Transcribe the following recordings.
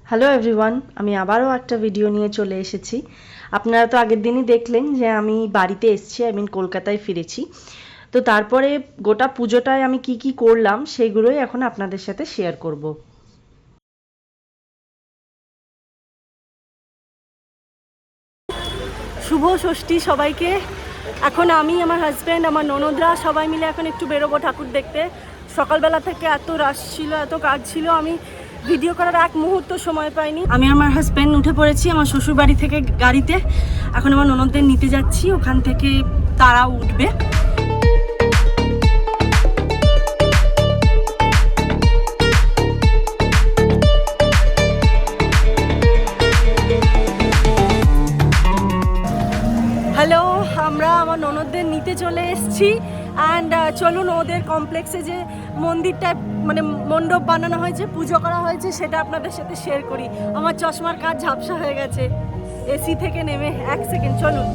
Hello everyone, আমি আবারও একটা ভিডিও নিয়ে চলে এসেছি। আপনারা তো আগের দিনই দেখলেন যে আমি বাড়িতে এসেছি, কলকাতায় ফিরেছি। তো তারপরে গোটা পুজোটায় আমি কি কি করলাম সেগুলোই এখন আপনাদের সাথে শেয়ার করব। শুভ ষষ্ঠী সবাইকে। এখন আমি, আমার হাজব্যান্ড, আমার ননদরা সবাই মিলে এখন একটু বেরোবো ঠাকুর দেখতে। সকালবেলা থেকে এত রাশ ছিল, এত কাজ ছিল, আমি ভিডিও করার এক মুহূর্ত সময় পাইনি। আমি আমার হাজব্যান্ড উঠে পড়েছি আমার শ্বশুর বাড়ি থেকে গাড়িতে। এখন আমার ননদদের নিতে যাচ্ছি, ওখান থেকে তারাও উঠবে। হ্যালো, আমরা আমার ননদদের নিতে চলে এসেছি। অ্যান্ড চলুন ওদের কমপ্লেক্সে যে মন্দিরটা মানে মণ্ডপ বানানো হয়েছে, পুজো করা হয়েছে, সেটা আপনাদের সাথে শেয়ার করি। আমার চশমার কাজ ঝাপসা হয়ে গেছে এসি থেকে নেমে। এক সেকেন্ড, চলুন।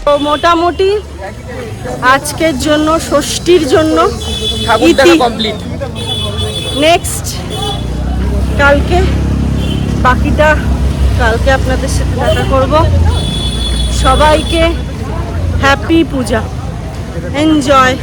তো মোটামুটি আজকের জন্য, ষষ্ঠীর জন্য কমপ্লিট। নেক্সট কালকে বাকিটা কালকে আপনাদের সাথে দেখা করব। সবাইকে হ্যাপি পূজা, এনজয়।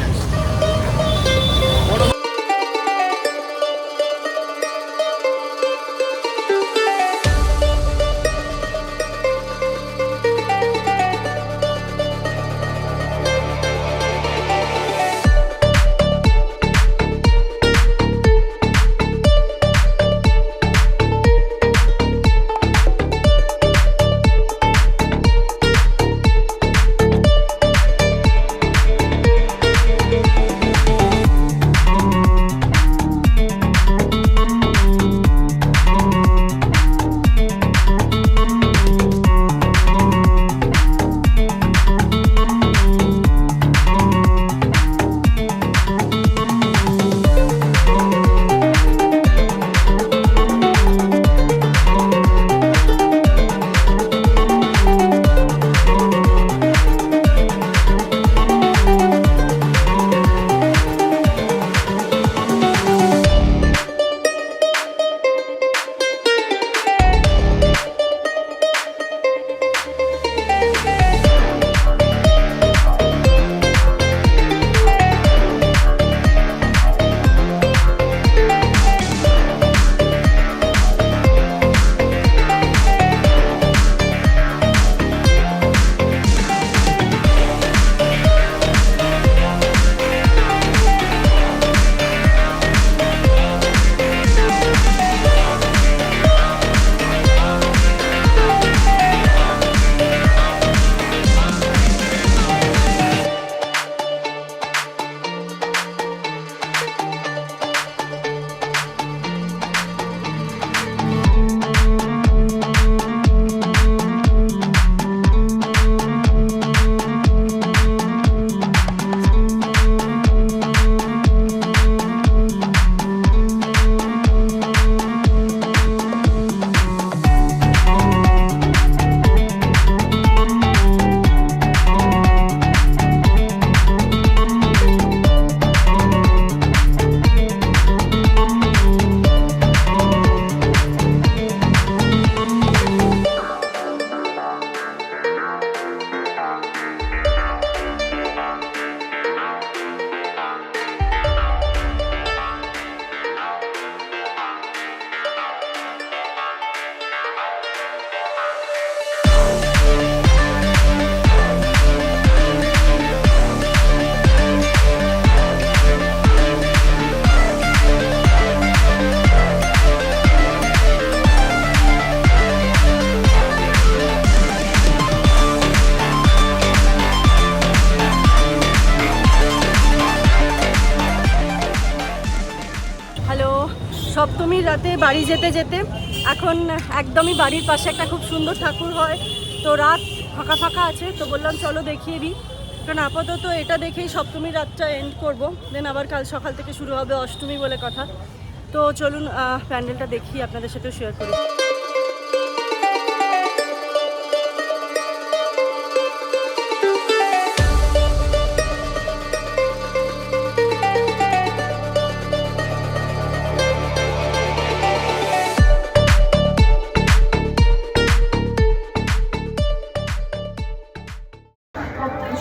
সপ্তমীর রাতে বাড়ি যেতে যেতে এখন একদমই বাড়ির পাশে একটা খুব সুন্দর ঠাকুর হয়, তো রাত ফাঁকা ফাঁকা আছে, তো বললাম চলো দেখিয়ে দিই, কারণ আপাতত এটা দেখেই সপ্তমীর রাতটা এন্ড করব, দেন আবার কাল সকাল থেকে শুরু হবে অষ্টমী বলে কথা। তো চলুন প্যান্ডেলটা দেখি, আপনাদের সাথেও শেয়ার করি।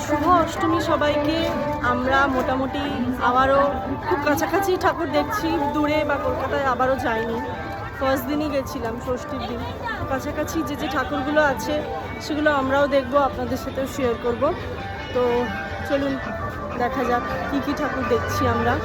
শুভ অষ্টমী সবাইকে। আমরা মোটামুটি আবারও খুব কাছাকাছি ঠাকুর দেখছি, দূরে বা কলকাতায় আবারও যাইনি, ফার্স্ট দিনই গেছিলাম ষষ্ঠীর দিন। কাছাকাছি যে যে ঠাকুরগুলো আছে সেগুলো আমরাও দেখব, আপনাদের সাথেও শেয়ার করব। তো চলুন দেখা যাক কী কী ঠাকুর দেখছি আমরা।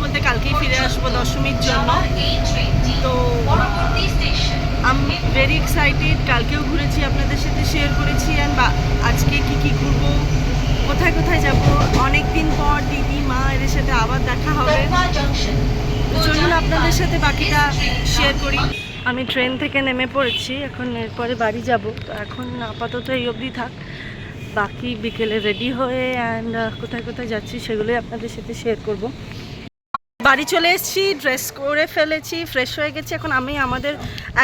বলতে কালকেই ফিরে আসবো দশমীর জন্য। তো আই এম ভেরি এক্সাইটেড। কালকেও ঘুরেছি, আপনাদের সাথে শেয়ার করেছি, অ্যান্ড আজকে কি ঘুরবো কোথায় কোথায় যাব, অনেক দিন পর দিদি মা এদের সাথে আবার দেখা হবে। তো চলুন আপনাদের সাথে বাকিটা শেয়ার করি। আমি ট্রেন থেকে নেমে পড়েছি, এখন এরপরে বাড়ি যাব। তো এখন আপাতত এই অবধি থাক, বাকি বিকেলে রেডি হয়ে অ্যান্ড কোথায় কোথায় যাচ্ছি সেগুলোই আপনাদের সাথে শেয়ার করব। বাড়ি চলে এসেছি, ড্রেস করে ফেলেছি, ফ্রেশ হয়ে গেছি। এখন আমি আমাদের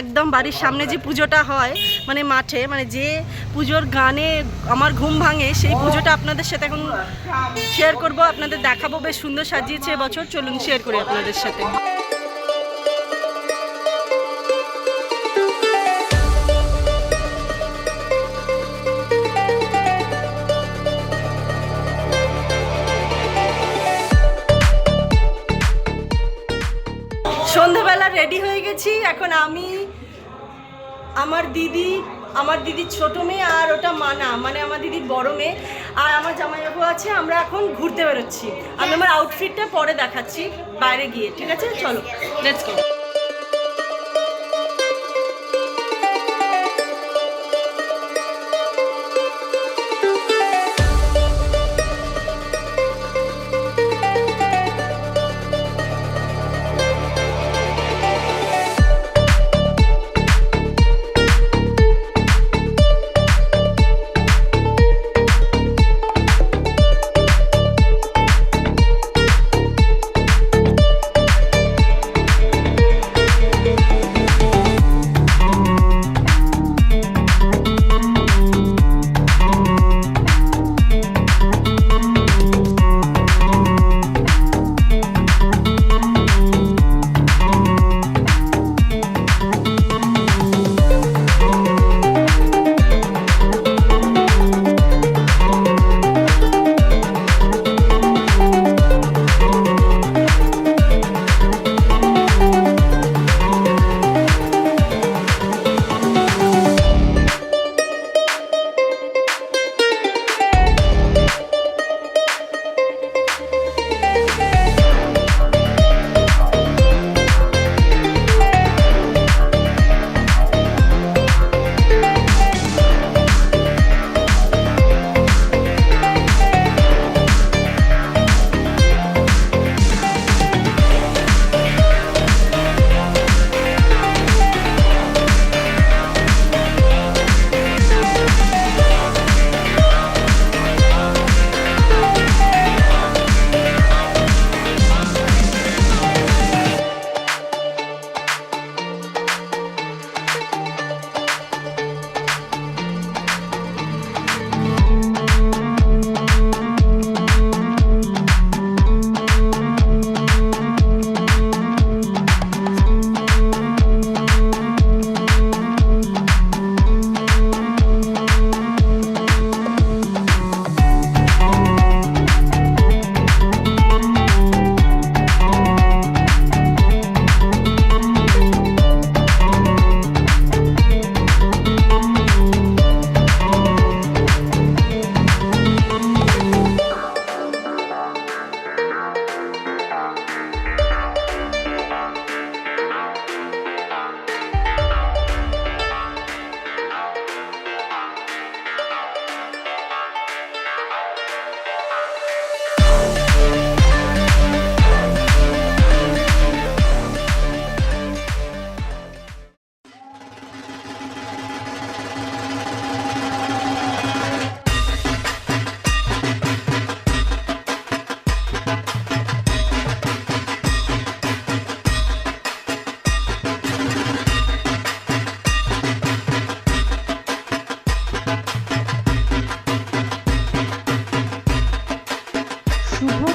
একদম বাড়ির সামনে যে পুজোটা হয় মানে মাঠে, মানে যে পুজোর গানে আমার ঘুম ভাঙে, সেই পুজোটা আপনাদের সাথে এখন শেয়ার করব, আপনাদের দেখাবো। বেশ সুন্দর সাজিয়েছে এবছর, চলুন শেয়ার করি আপনাদের সাথে। সন্ধ্যাবেলা রেডি হয়ে গেছি। এখন আমি, আমার দিদির ছোট মেয়ে, আর ওটা মানা মানে আমার দিদির বড় মেয়ে, আর আমার জামাইবাবু আছে। আমরা এখন ঘুরতে বেরোচ্ছি। আমি আমার আউটফিটটা পরে দেখাচ্ছি বাইরে গিয়ে, ঠিক আছে? চলো, লেটস গো।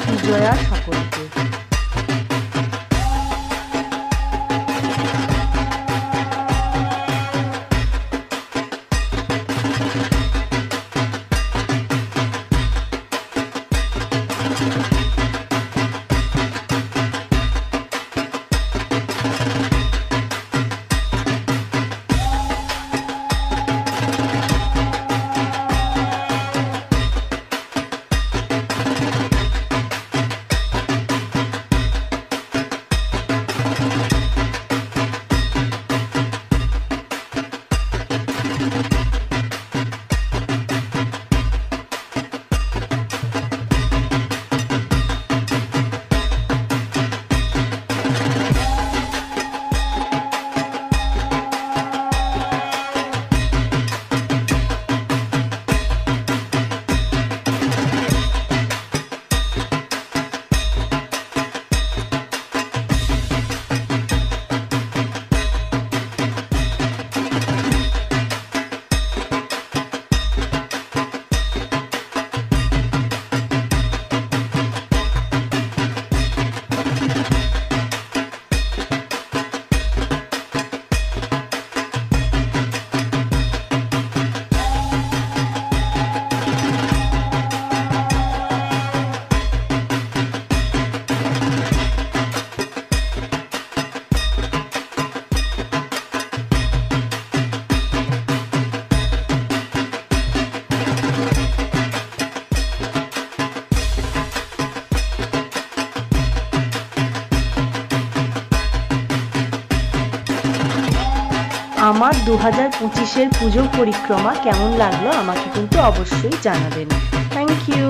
বিজয়া সকলকে। আমার 2025-এর পুজো পরিক্রমা কেমন লাগলো আমাকে কিন্তু অবশ্যই জানাবেন। Thank you.